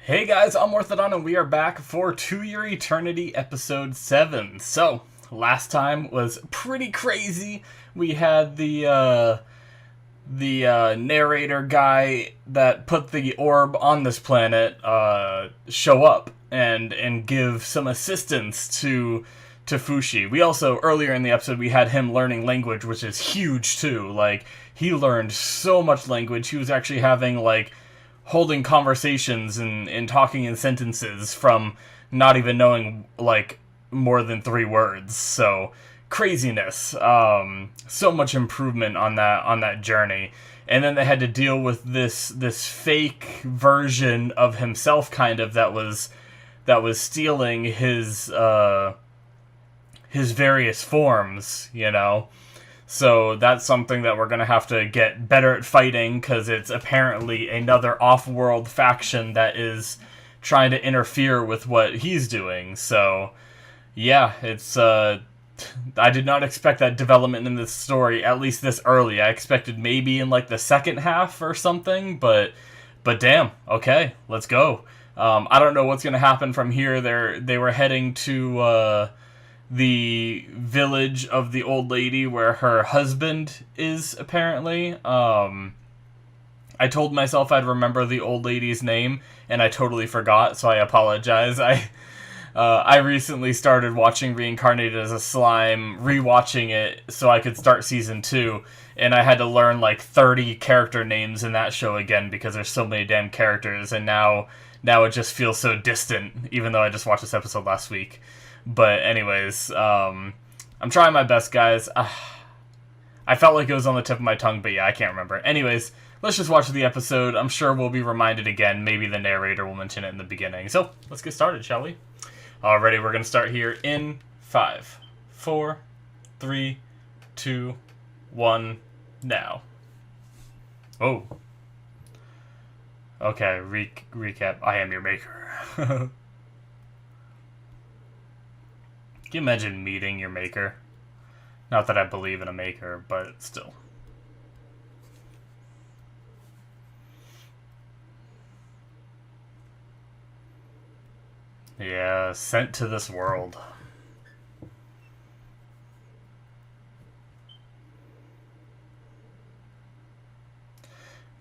Hey guys, I'm Morthadon and we are back for To Your Eternity episode 7. So, last time was pretty crazy. We had the narrator guy that put the orb on this planet show up and give some assistance to Fushi. We also, earlier in the episode, we had him learning language, which is huge too. Like, he learned so much language. He was actually having, like, holding conversations and talking in sentences from not even knowing, like, more than 3 words. So, craziness. So much improvement on that journey. And then they had to deal with this fake version of himself, kind of, that was stealing his various forms, you know? So that's something that we're going to have to get better at fighting, because it's apparently another off-world faction that is trying to interfere with what he's doing. So, yeah, it's, I did not expect that development in this story, at least this early. I expected maybe in, like, the second half or something, but damn, okay, let's go. I don't know what's going to happen from here. They were heading to, the village of the old lady where her husband is, apparently. I told myself I'd remember the old lady's name, and I totally forgot, so I apologize. I recently started watching Reincarnated as a Slime, rewatching it so I could start season 2, and I had to learn like 30 character names in that show again because there's so many damn characters, and now it just feels so distant, even though I just watched this episode last week. But anyways, I'm trying my best, guys. I felt like it was on the tip of my tongue, but yeah, I can't remember. Anyways, let's just watch the episode. I'm sure we'll be reminded again. Maybe the narrator will mention it in the beginning. So, let's get started, shall we? Alrighty, we're going to start here in 5, 4, 3, 2, 1, now. Oh. Okay, recap. I am your maker. Can you imagine meeting your maker? Not that I believe in a maker, but still. Yeah, sent to this world.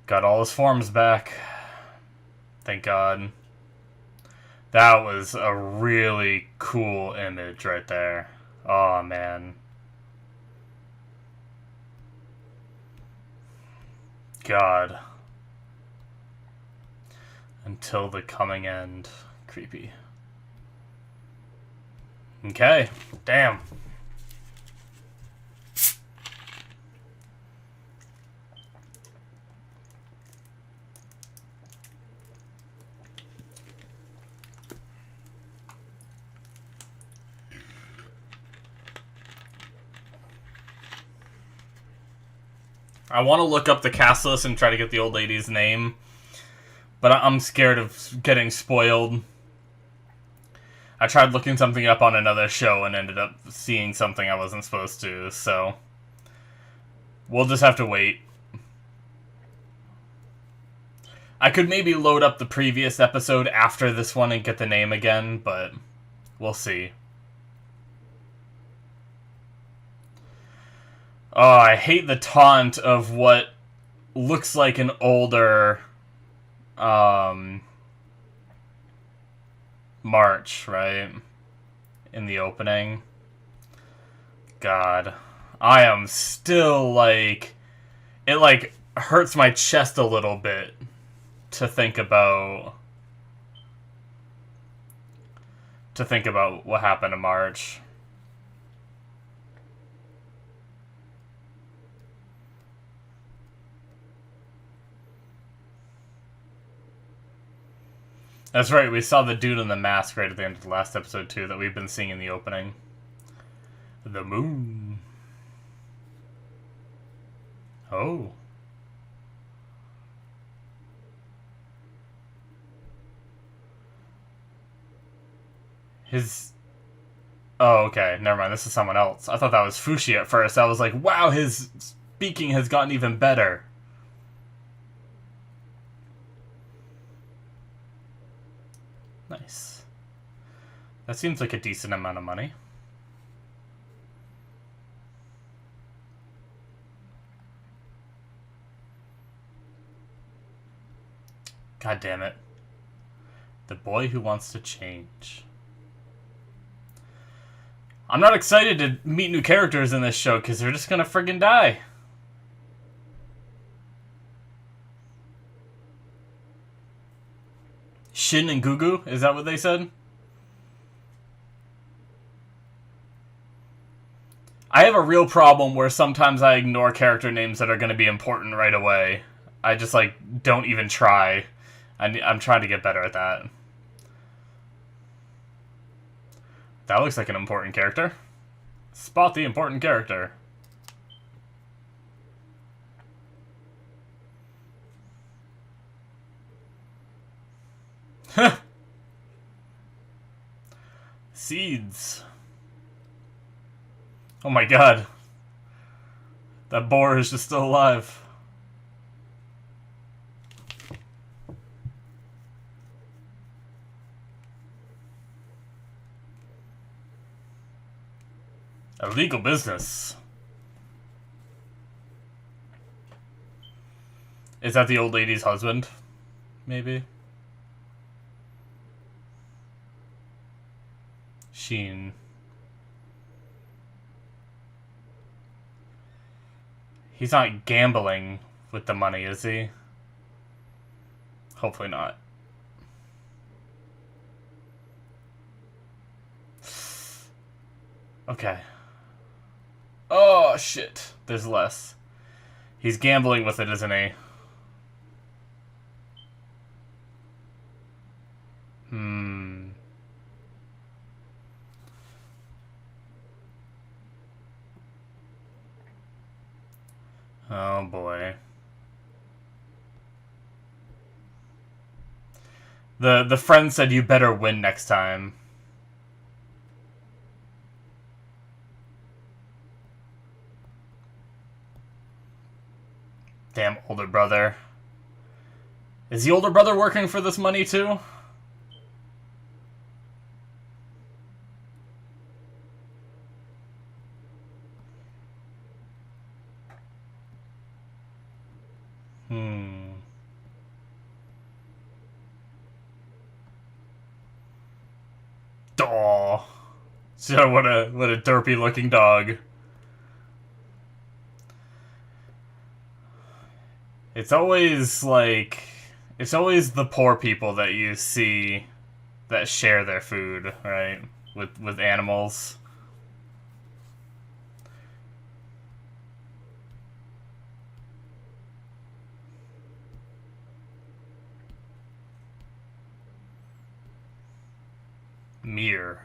Got all his forms back. Thank God. That was a really cool image right there. Oh, man. God. Until the coming end. Creepy. Okay. Damn. I want to look up the cast list and try to get the old lady's name, but I'm scared of getting spoiled. I tried looking something up on another show and ended up seeing something I wasn't supposed to, so we'll just have to wait. I could maybe load up the previous episode after this one and get the name again, but we'll see. Oh, I hate the taunt of what looks like an older March, right? In the opening. God. I am still, like... It, like, hurts my chest a little bit to think about... what happened to March. That's right, we saw the dude in the mask right at the end of the last episode, too, that we've been seeing in the opening. The moon. Oh. His... Oh, okay, never mind, this is someone else. I thought that was Fushi at first. I was like, wow, his speaking has gotten even better. Nice. That seems like a decent amount of money. God damn it. The boy who wants to change. I'm not excited to meet new characters in this show because they're just gonna friggin' die. Shin and Gugu? Is that what they said? I have a real problem where sometimes I ignore character names that are going to be important right away. I just, like, don't even try. I'm trying to get better at that. That looks like an important character. Spot the important character. Seeds. Oh my god. That boar is just still alive. Illegal business. Is that the old lady's husband? Maybe? Sheen. He's not gambling with the money, is he? Hopefully not. Okay. Oh, shit. There's less. He's gambling with it, isn't he? Oh, boy. The friend said you better win next time. Damn older brother. Is the older brother working for this money too? Aw. So what a derpy looking dog. It's always like it's always the poor people that you see that share their food, right? With animals. Mirror.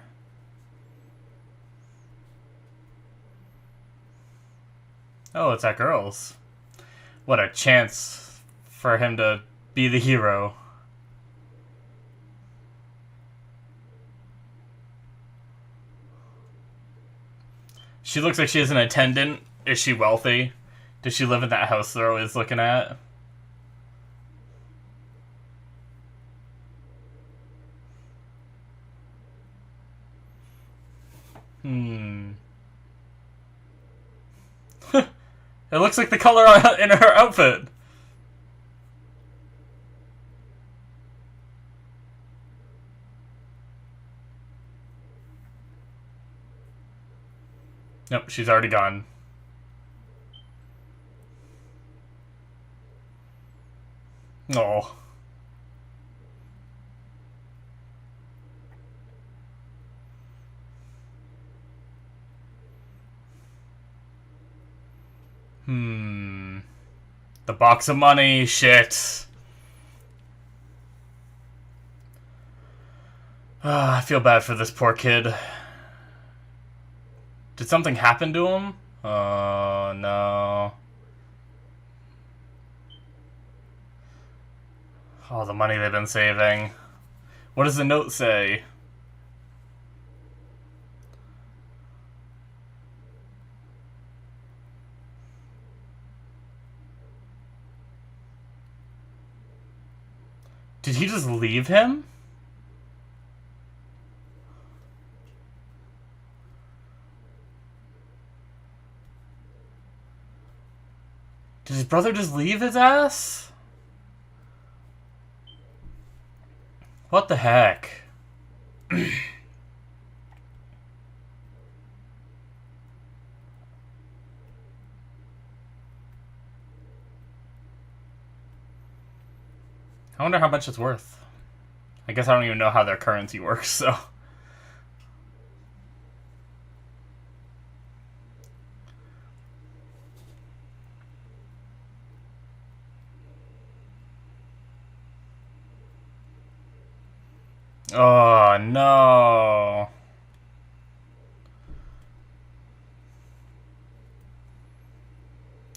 Oh, it's at girls. What a chance for him to be the hero. She looks like she has an attendant. Is she wealthy? Does she live in that house they're always looking at? It looks like the color in her outfit. Nope, she's already gone. Oh. The box of money, shit. I feel bad for this poor kid. Did something happen to him? Oh, no. All the money they've been saving. What does the note say? Did he just leave him? Did his brother just leave his ass? What the heck? I wonder how much it's worth. I guess I don't even know how their currency works, so... Oh, no.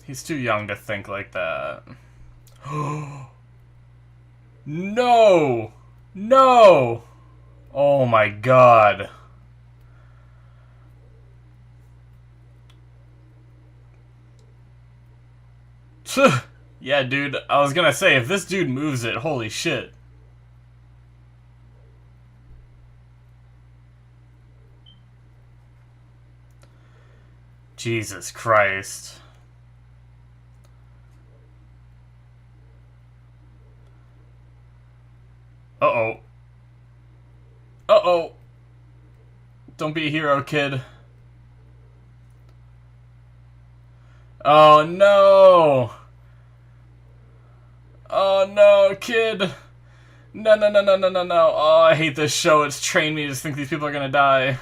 He's too young to think like that. No! No! Oh my god. Yeah, dude, I was gonna say, if this dude moves it, holy shit. Jesus Christ. Uh-oh. Uh-oh. Don't be a hero, kid. Oh, no. Oh, no, kid. No, no, no, no, no, no, no. Oh, I hate this show. It's trained me to just think these people are gonna die.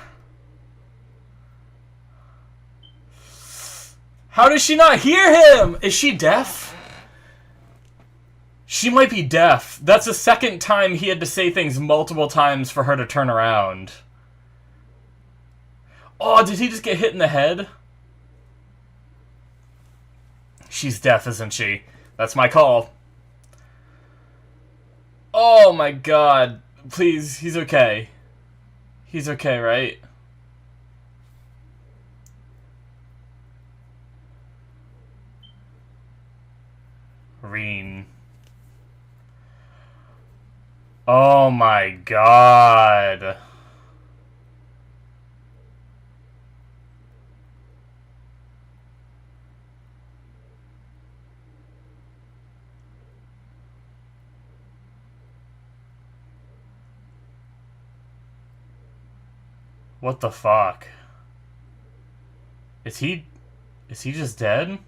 How does she not hear him? Is she deaf? She might be deaf. That's the second time he had to say things multiple times for her to turn around. Oh, did he just get hit in the head? She's deaf, isn't she? That's my call. Oh my god. Please, he's okay. He's okay, right? Reen. Oh my god. What the fuck? Is he just dead?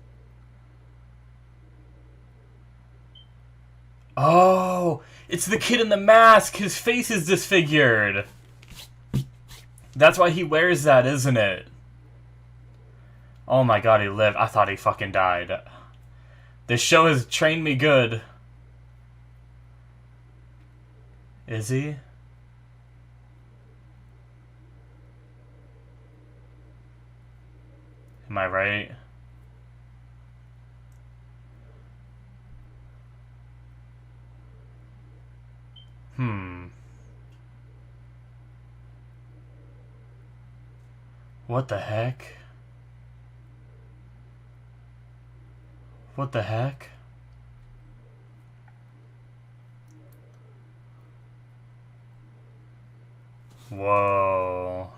Oh, it's the kid in the mask. His face is disfigured. That's why he wears that, isn't it? Oh my god, he lived. I thought he fucking died. This show has trained me good. Is he? Am I right? What the heck? What the heck? Whoa.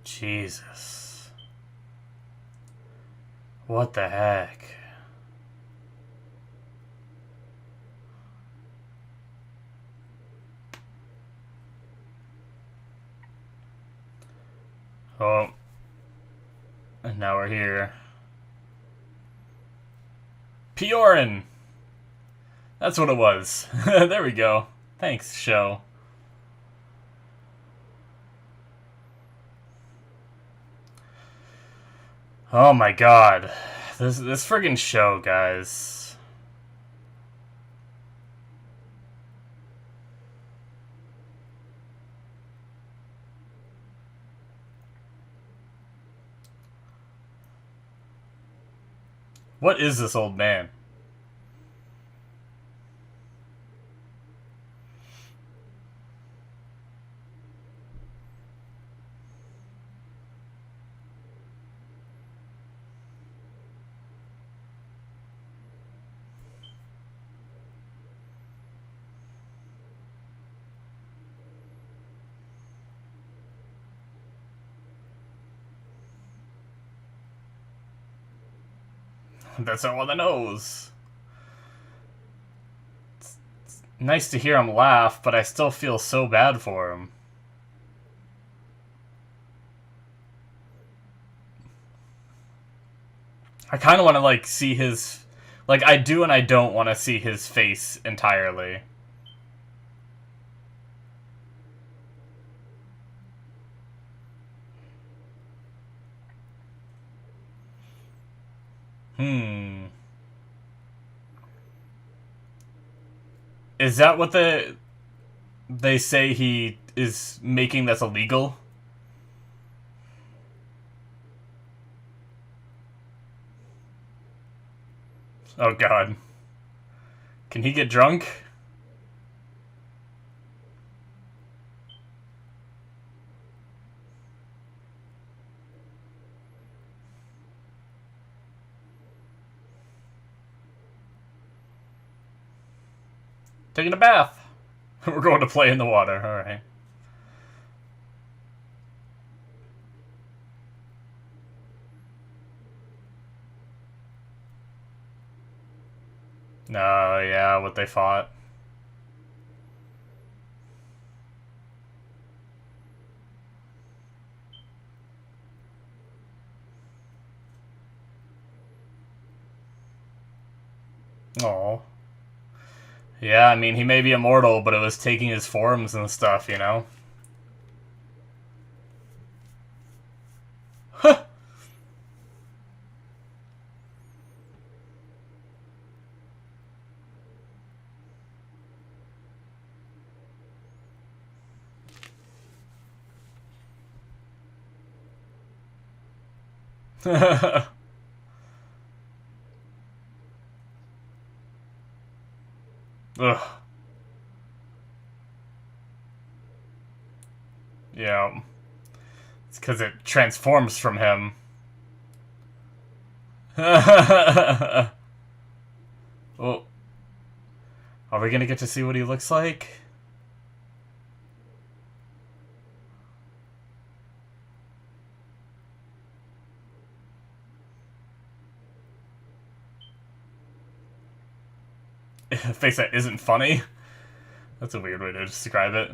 Jesus. What the heck? Oh. And now we're here. Piorin! That's what it was. There we go. Thanks, show. Oh my god. This friggin' show, guys. What is this old man? That's so on the nose. It's nice to hear him laugh, but I still feel so bad for him. I kind of want to, like, see his... Like, I do and I don't want to see his face entirely. Is that what they say he is making that's illegal? Oh god. Can he get drunk? Taking a bath. We're going to play in the water, alright. No, yeah, what they fought. Oh. Yeah, I mean, he may be immortal, but it was taking his forms and stuff, you know? Huh! Ugh. Yeah. It's because it transforms from him. Well, are we gonna get to see what he looks like? A face that isn't funny? That's a weird way to describe it.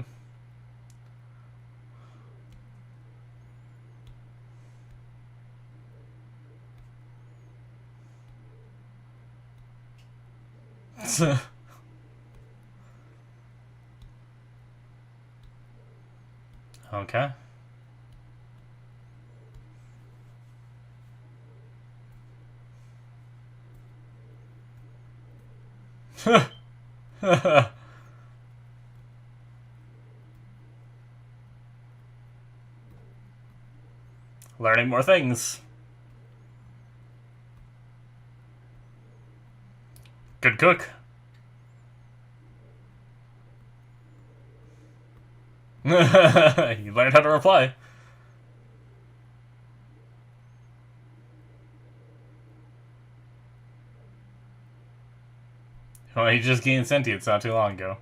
Okay. Learning more things. Good cook. You learned how to reply. Well, he just gained sentience not too long ago.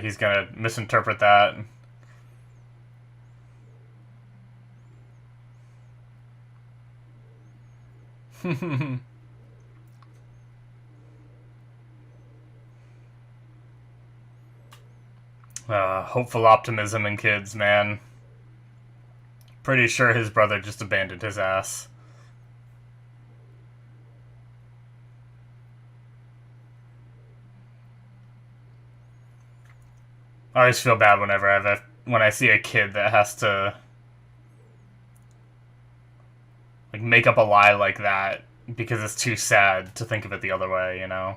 He's gonna misinterpret that. Hopeful optimism in kids, man. Pretty sure his brother just abandoned his ass. I always feel bad whenever when I see a kid that has to like make up a lie like that because it's too sad to think of it the other way, you know?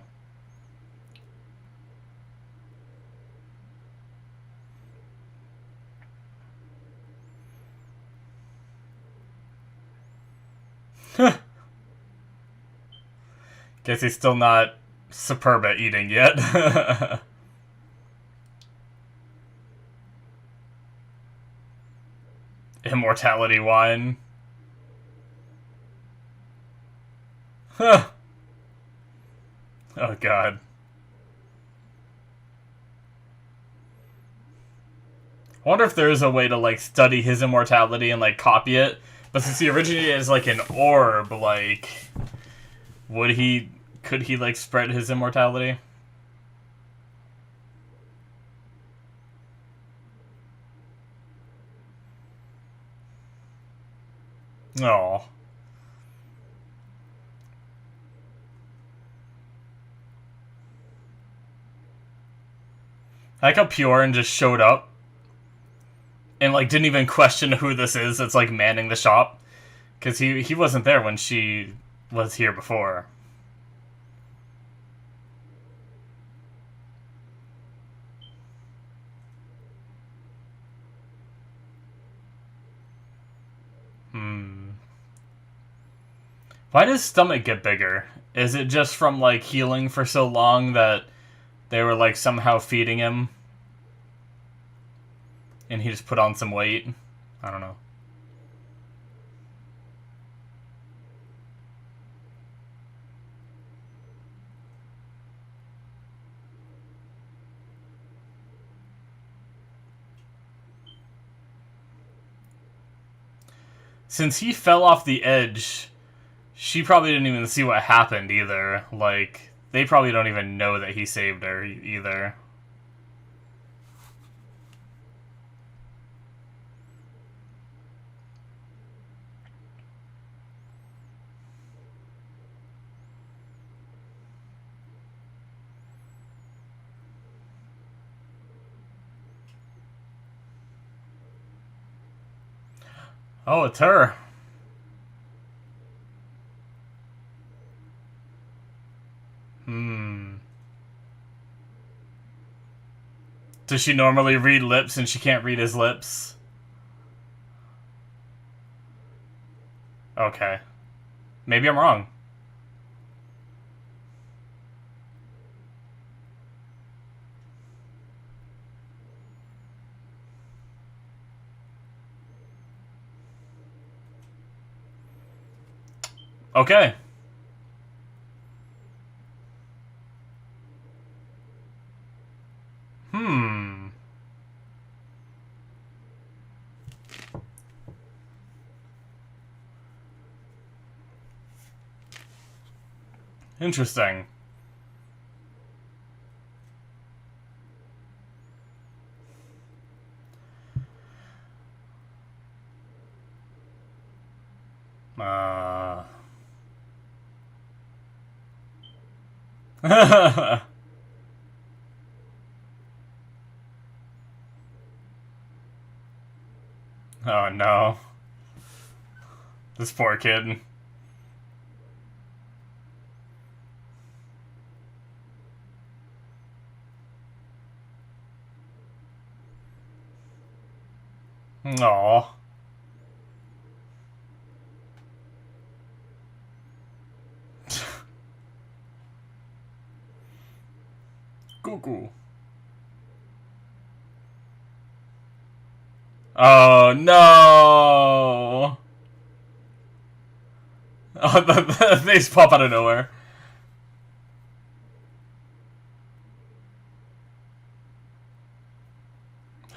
Guess he's still not superb at eating yet. Immortality wine. Oh god. I wonder if there is a way to, like, study his immortality and, like, copy it. But since he originated as, like, an orb, like, could he, like, spread his immortality? Oh. I like how Piorin just showed up and, like, didn't even question who this is that's, like, manning the shop. Because he wasn't there when she was here before. Why does his stomach get bigger? Is it just from, like, healing for so long that they were, like, somehow feeding him? And he just put on some weight? I don't know. Since he fell off the edge, she probably didn't even see what happened either. Like, they probably don't even know that he saved her either. Oh, it's her. Does she normally read lips and she can't read his lips? Okay. Maybe I'm wrong. Okay. Interesting. Oh no. This poor kid. Aww. Gugu. Oh no! Oh, they just pop out of nowhere.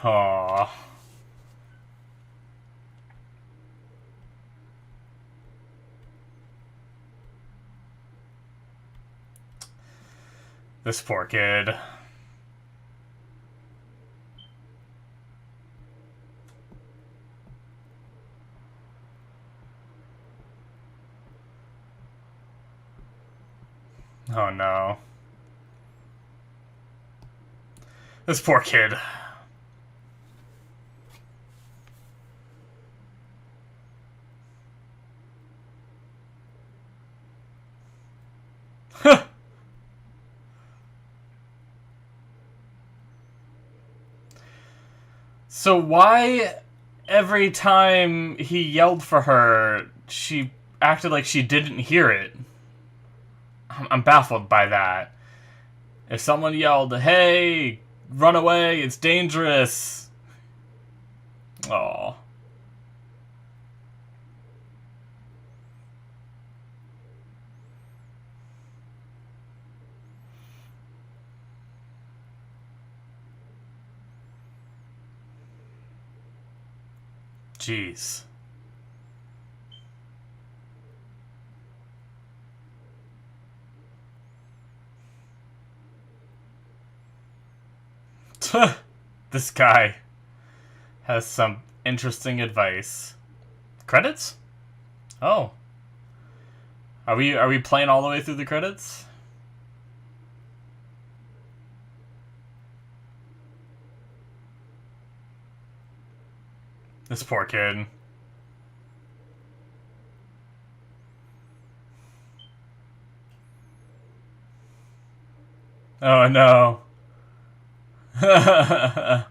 Aww. This poor kid. Oh no. This poor kid. So why every time he yelled for her, she acted like she didn't hear it? I'm baffled by that. If someone yelled, "Hey, run away, it's dangerous." Oh. Jeez. This guy has some interesting advice. Credits? Oh. Are we playing all the way through the credits? This poor kid. Oh no. I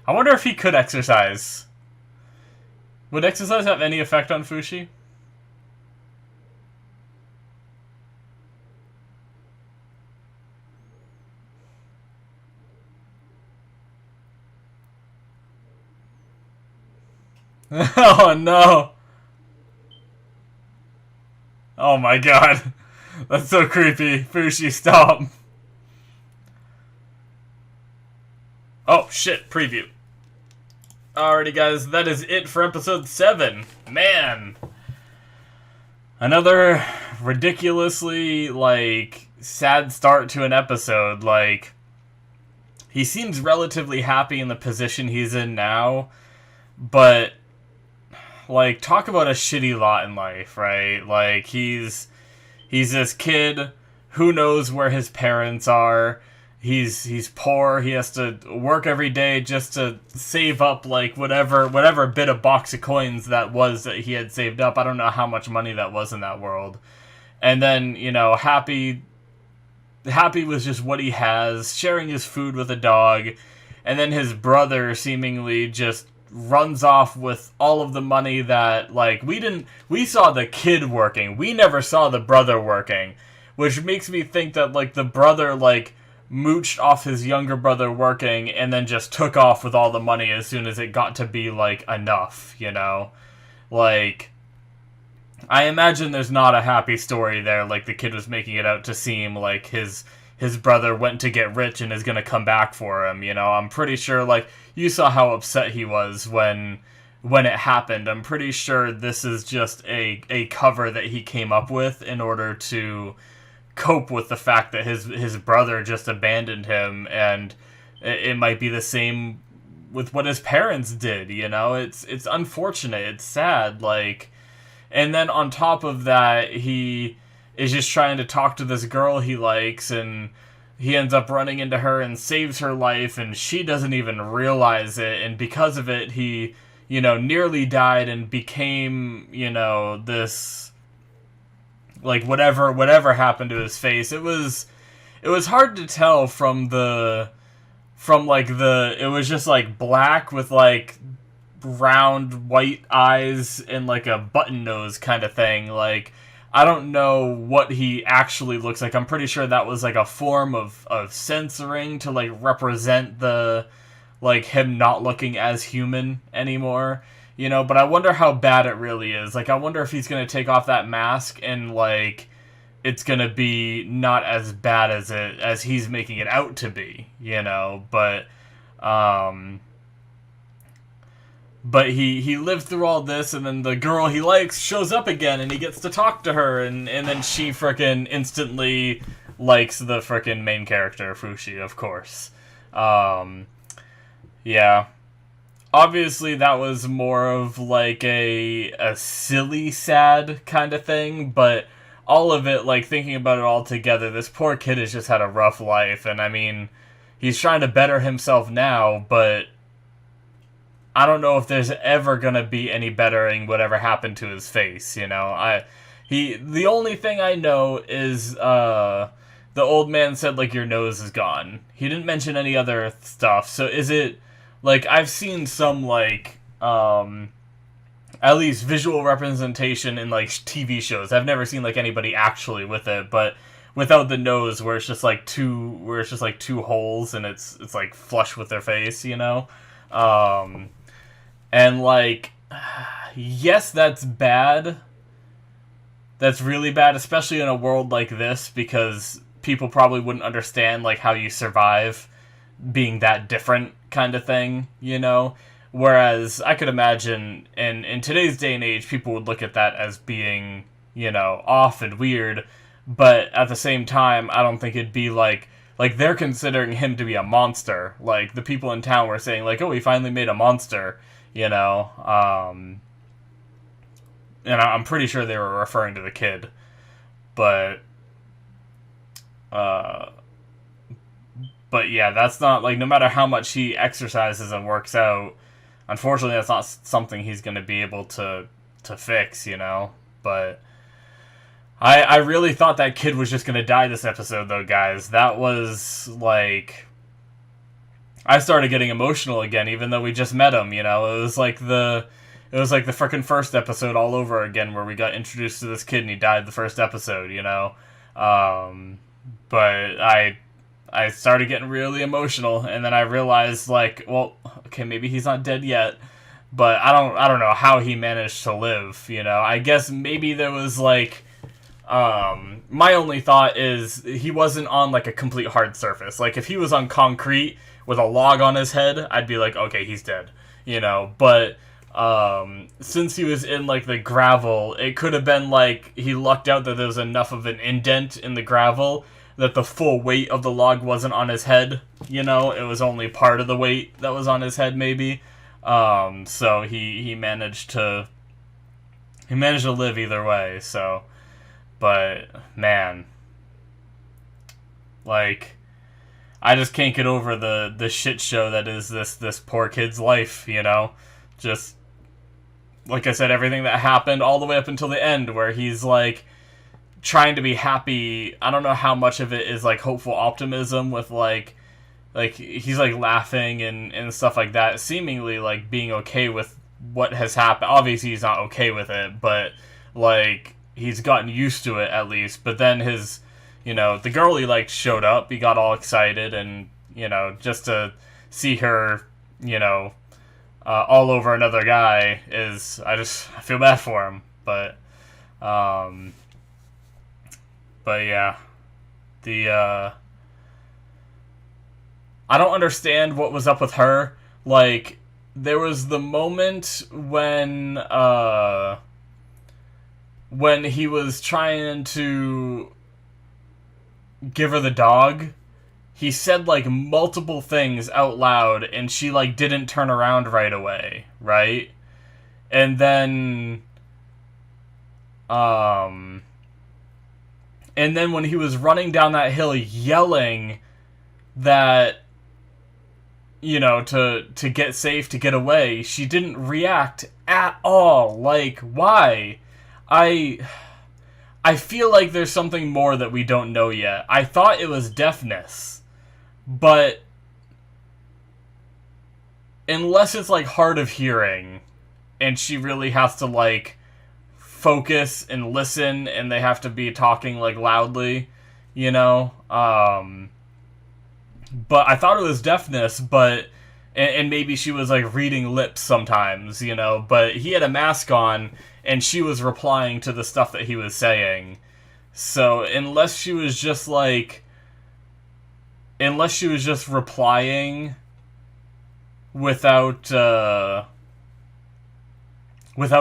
wonder if he could exercise. Would exercise have any effect on Fushi? Oh no. Oh my god. That's so creepy. Fushi, stop. Oh shit, preview. Alrighty guys, that is it for episode 7. Man. Another ridiculously, like, sad start to an episode. Like, he seems relatively happy in the position he's in now, but, like, talk about a shitty lot in life, right? Like, he's this kid who knows where his parents are. He's poor. He has to work every day just to save up, like, whatever bit of box of coins that was that he had saved up. I don't know how much money that was in that world. And then, you know, happy with just what he has, sharing his food with a dog. And then his brother seemingly just runs off with all of the money that, like, we saw the kid working. We never saw the brother working, which makes me think that, like, the brother, like, mooched off his younger brother working and then just took off with all the money as soon as it got to be, like, enough, you know? Like, I imagine there's not a happy story there, like the kid was making it out to seem, like his brother went to get rich and is gonna come back for him, you know? I'm pretty sure, like, you saw how upset he was when it happened. I'm pretty sure this is just a cover that he came up with in order to cope with the fact that his brother just abandoned him, and it might be the same with what his parents did, you know? It's unfortunate, it's sad, like, and then on top of that, he is just trying to talk to this girl he likes, and he ends up running into her and saves her life, and she doesn't even realize it, and because of it, he, you know, nearly died and became, you know, this, like, whatever happened to his face. It was hard to tell it was just, like, black with, like, round white eyes and, like, a button nose kind of thing. Like, I don't know what he actually looks like. I'm pretty sure that was, like, a form of censoring to, like, represent the, like, him not looking as human anymore. You know, but I wonder how bad it really is. Like, I wonder if he's going to take off that mask and, like, it's going to be not as bad as he's making it out to be, you know? But he lived through all this, and then the girl he likes shows up again, and he gets to talk to her, and then she frickin' instantly likes the frickin' main character, Fushi, of course. Yeah. Obviously, that was more of, like, a silly, sad kind of thing, but all of it, like, thinking about it all together, this poor kid has just had a rough life, and, I mean, he's trying to better himself now, but I don't know if there's ever gonna be any bettering whatever happened to his face, you know? The only thing I know is, the old man said, like, your nose is gone. He didn't mention any other stuff, so is it... Like, I've seen some, like, at least visual representation in, like, TV shows. I've never seen, like, anybody actually with it, but without the nose, where it's just, like, two holes, and it's like, flush with their face, you know? And, like, yes, that's bad. That's really bad, especially in a world like this, because people probably wouldn't understand, like, how you survive being that different kind of thing, you know? Whereas I could imagine in today's day and age, people would look at that as being, you know, off and weird, but at the same time, I don't think it'd be like they're considering him to be a monster. Like, the people in town were saying, like, oh, he finally made a monster, you know? And I'm pretty sure they were referring to the kid. But yeah, that's not, like, no matter how much he exercises and works out, unfortunately that's not something he's going to be able to fix, you know? But I really thought that kid was just going to die this episode, though, guys. That was, like, I started getting emotional again, even though we just met him, you know? It was like the frickin' first episode all over again, where we got introduced to this kid and he died the first episode, you know? But I started getting really emotional, and then I realized, like, well, okay, maybe he's not dead yet, but I don't know how he managed to live, you know? I guess maybe there was, like, my only thought is he wasn't on, like, a complete hard surface. Like, if he was on concrete with a log on his head, I'd be like, okay, he's dead, you know? But since he was in, like, the gravel, it could have been, like, he lucked out that there was enough of an indent in the gravel that the full weight of the log wasn't on his head, you know? It was only part of the weight that was on his head, maybe. So he managed to live either way, so. But, man, like, I just can't get over the shit show that is this poor kid's life, you know? Just, like I said, everything that happened all the way up until the end, where he's, like, trying to be happy. I don't know how much of it is, like, hopeful optimism with, like he's, like, laughing and stuff like that, seemingly, like, being okay with what has happened. Obviously, he's not okay with it, but, like, he's gotten used to it, at least. But then his, you know, the girl he liked showed up. He got all excited, and, you know, just to see her, you know, all over another guy is, I feel bad for him. But yeah, I don't understand what was up with her. Like, there was the moment when he was trying to give her the dog, he said, like, multiple things out loud, and she, like, didn't turn around right away, right? And then, when he was running down that hill yelling that, you know, to get safe, to get away, she didn't react at all. Like, why? I feel like there's something more that we don't know yet. I thought it was deafness, but unless it's, like, hard of hearing, and she really has to, like, focus and listen, and they have to be talking, like, loudly, you know? But I thought it was deafness, but and maybe she was, like, reading lips sometimes, you know? But he had a mask on, and she was replying to the stuff that he was saying. So, unless she was just replying without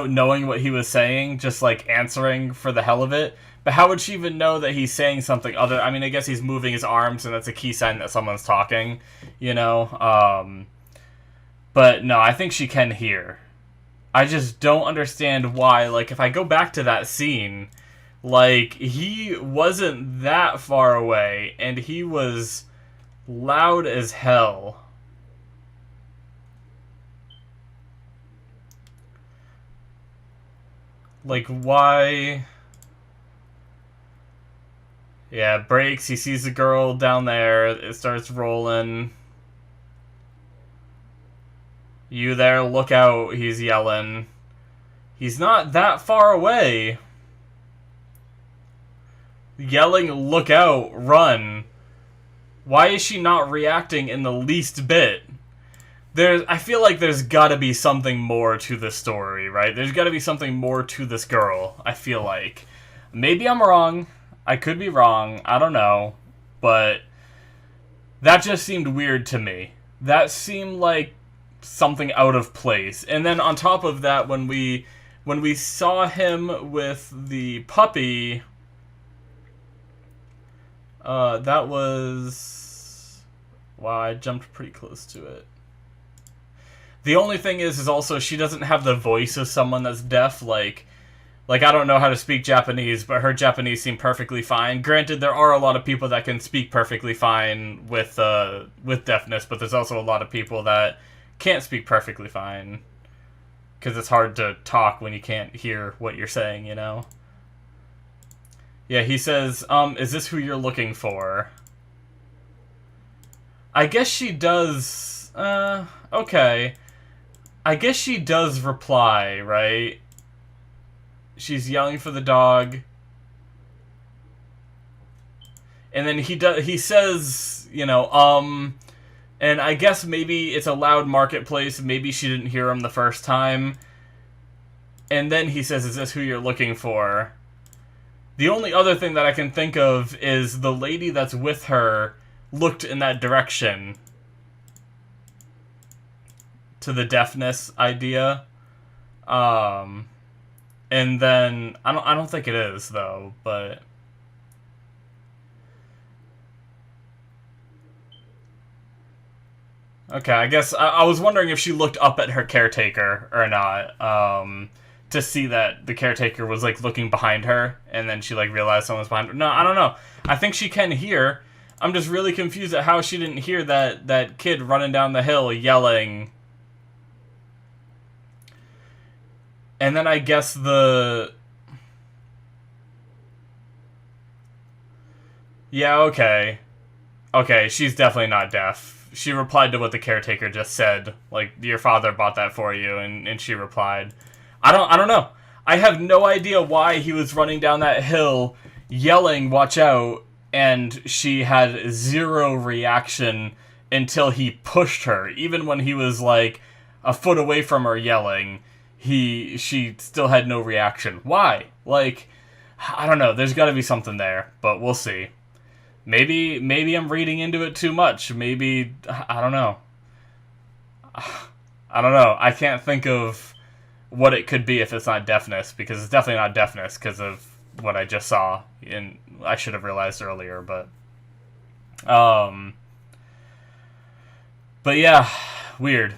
knowing what he was saying, just, like, answering for the hell of it. But how would she even know that he's saying something other? I mean, I guess he's moving his arms, and that's a key sign that someone's talking, you know? But no, I think she can hear. I just don't understand why. Like, if I go back to that scene, like, he wasn't that far away, and he was loud as hell. Like, why? Yeah, breaks. He sees the girl down there. It starts rolling. You there, look out, he's yelling. He's not that far away. Yelling, look out, run. Why is she not reacting in the least bit? I feel like there's gotta be something more to the story, right? There's gotta be something more to this girl, I feel like. Maybe I'm wrong. I could be wrong. I don't know. But That just seemed weird to me. That seemed like something out of place. And then on top of that, when we saw him with the puppy, that was... Wow, I jumped pretty close to it. The only thing is also she doesn't have the voice of someone that's deaf. Like I don't know how to speak Japanese, but her Japanese seemed perfectly fine. Granted, there are a lot of people that can speak perfectly fine with deafness, but there's also a lot of people that can't speak perfectly fine. Because it's hard to talk when you can't hear what you're saying, you know? Yeah, he says, is this who you're looking for? I guess she does, okay. I guess she does reply, right? She's yelling for the dog. And then he says, you know, and I guess maybe it's a loud marketplace. Maybe she didn't hear him the first time. And then he says, is this who you're looking for? The only other thing that I can think of is the lady that's with her looked in that direction. To the deafness idea. And then, I don't think it is, though, but... Okay, I guess I was wondering if she looked up at her caretaker or not, to see that the caretaker was, like, looking behind her, and then she, like, realized someone was behind her. No, I don't know. I think she can hear. I'm just really confused at how she didn't hear that kid running down the hill yelling. And then I guess the... Yeah, okay. Okay, she's definitely not deaf. She replied to what the caretaker just said. Like, your father bought that for you, and she replied. I don't know. I have no idea why he was running down that hill, yelling, watch out, and she had zero reaction until he pushed her. Even when he was, like, a foot away from her yelling, she still had no reaction. Why? Like, I don't know. There's gotta be something there, but we'll see. Maybe I'm reading into it too much. Maybe, I don't know. I don't know. I can't think of what it could be if it's not deafness, because it's definitely not deafness because of what I just saw. And I should have realized earlier, but yeah, weird.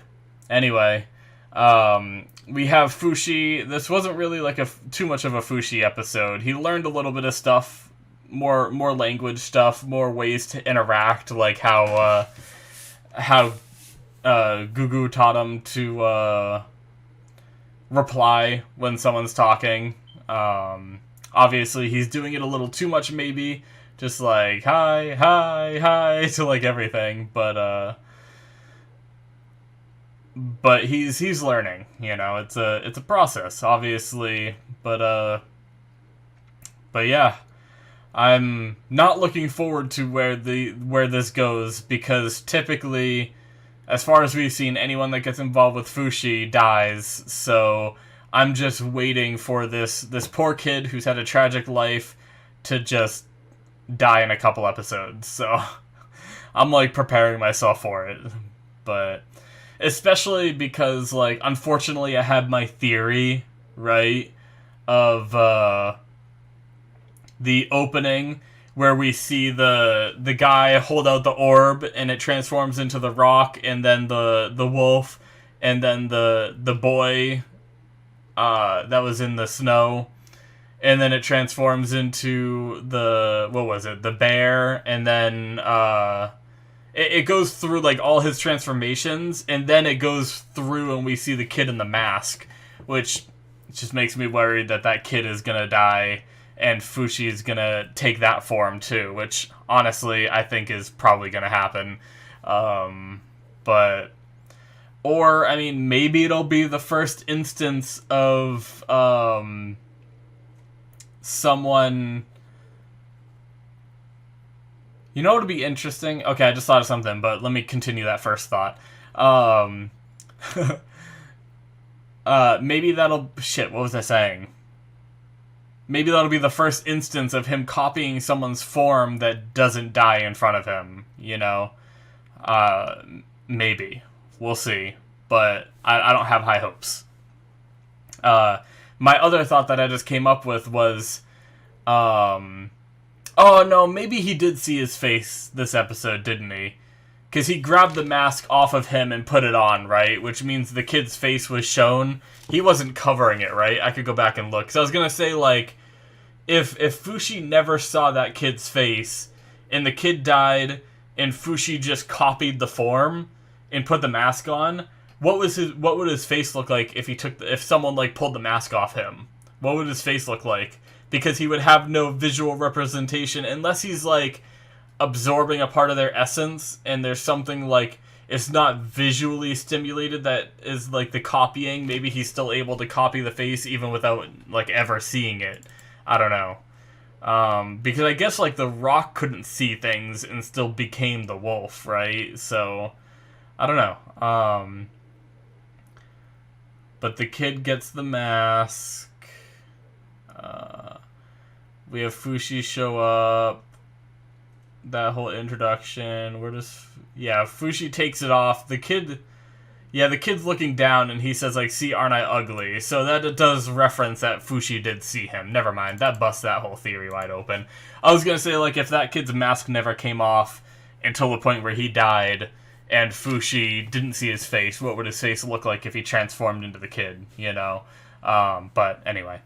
Anyway, we have Fushi. This wasn't really like too much of a Fushi episode. He learned a little bit of stuff. More language stuff, more ways to interact, like how Gugu taught him to reply when someone's talking. Obviously, he's doing it a little too much, maybe, just like hi, hi, hi to like everything, but he's learning. You know, it's a process, obviously, but yeah. I'm not looking forward to where this goes, because typically, as far as we've seen, anyone that gets involved with Fushi dies, so I'm just waiting for this poor kid who's had a tragic life to just die in a couple episodes, so I'm, like, preparing myself for it, but especially because, like, unfortunately I had my theory, right, of, the opening where we see the guy hold out the orb and it transforms into the rock, and then the wolf, and then the boy that was in the snow, and then it transforms into the bear, and then it goes through like all his transformations, and then it goes through and we see the kid in the mask, which just makes me worried that kid is gonna die. And Fushi is gonna take that form too, which honestly I think is probably gonna happen. Or I mean, maybe it'll be the first instance of someone. You know what would be interesting? Okay, I just thought of something, but let me continue that first thought. Maybe that'll shit. What was I saying? Maybe that'll be the first instance of him copying someone's form that doesn't die in front of him, you know? Maybe. We'll see. But I don't have high hopes. My other thought that I just came up with was, oh no, maybe he did see his face this episode, didn't he? Because he grabbed the mask off of him and put it on, right? Which means the kid's face was shown. He wasn't covering it, right? I could go back and look. Because I was going to say, like, if Fushi never saw that kid's face, and the kid died, and Fushi just copied the form and put the mask on, what would his face look like if someone, like, pulled the mask off him? What would his face look like? Because he would have no visual representation unless he's, like, absorbing a part of their essence, and there's something, like, it's not visually stimulated that is, like, the copying. Maybe he's still able to copy the face even without, like, ever seeing it. I don't know. Because I guess, like, the Rock couldn't see things and still became the wolf, right? So, I don't know. But the kid gets the mask. We have Fushi show up. That whole introduction. Fushi takes it off. The kid's looking down and he says, like, see, aren't I ugly? So that does reference that Fushi did see him. Never mind. That busts that whole theory wide open. I was gonna say, like, if that kid's mask never came off until the point where he died and Fushi didn't see his face, what would his face look like if he transformed into the kid, you know? But anyway.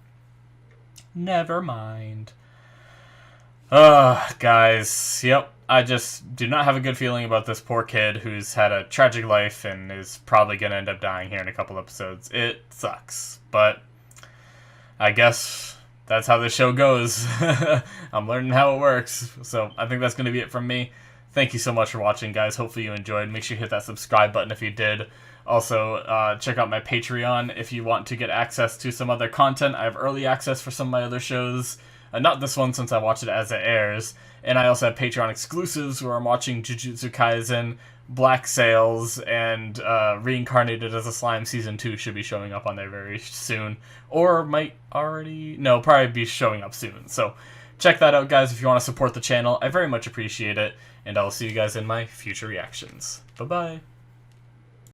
Never mind. Guys, yep, I just do not have a good feeling about this poor kid who's had a tragic life and is probably going to end up dying here in a couple episodes. It sucks, but I guess that's how this show goes. I'm learning how it works, so I think that's going to be it from me. Thank you so much for watching, guys. Hopefully you enjoyed. Make sure you hit that subscribe button if you did. Also, check out my Patreon if you want to get access to some other content. I have early access for some of my other shows. Not this one, since I watch it as it airs. And I also have Patreon exclusives where I'm watching Jujutsu Kaisen, Black Sails, and Reincarnated as a Slime Season 2 should be showing up on there very soon. Or might already... No, probably be showing up soon. So check that out, guys, if you want to support the channel. I very much appreciate it. And I'll see you guys in my future reactions. Bye-bye.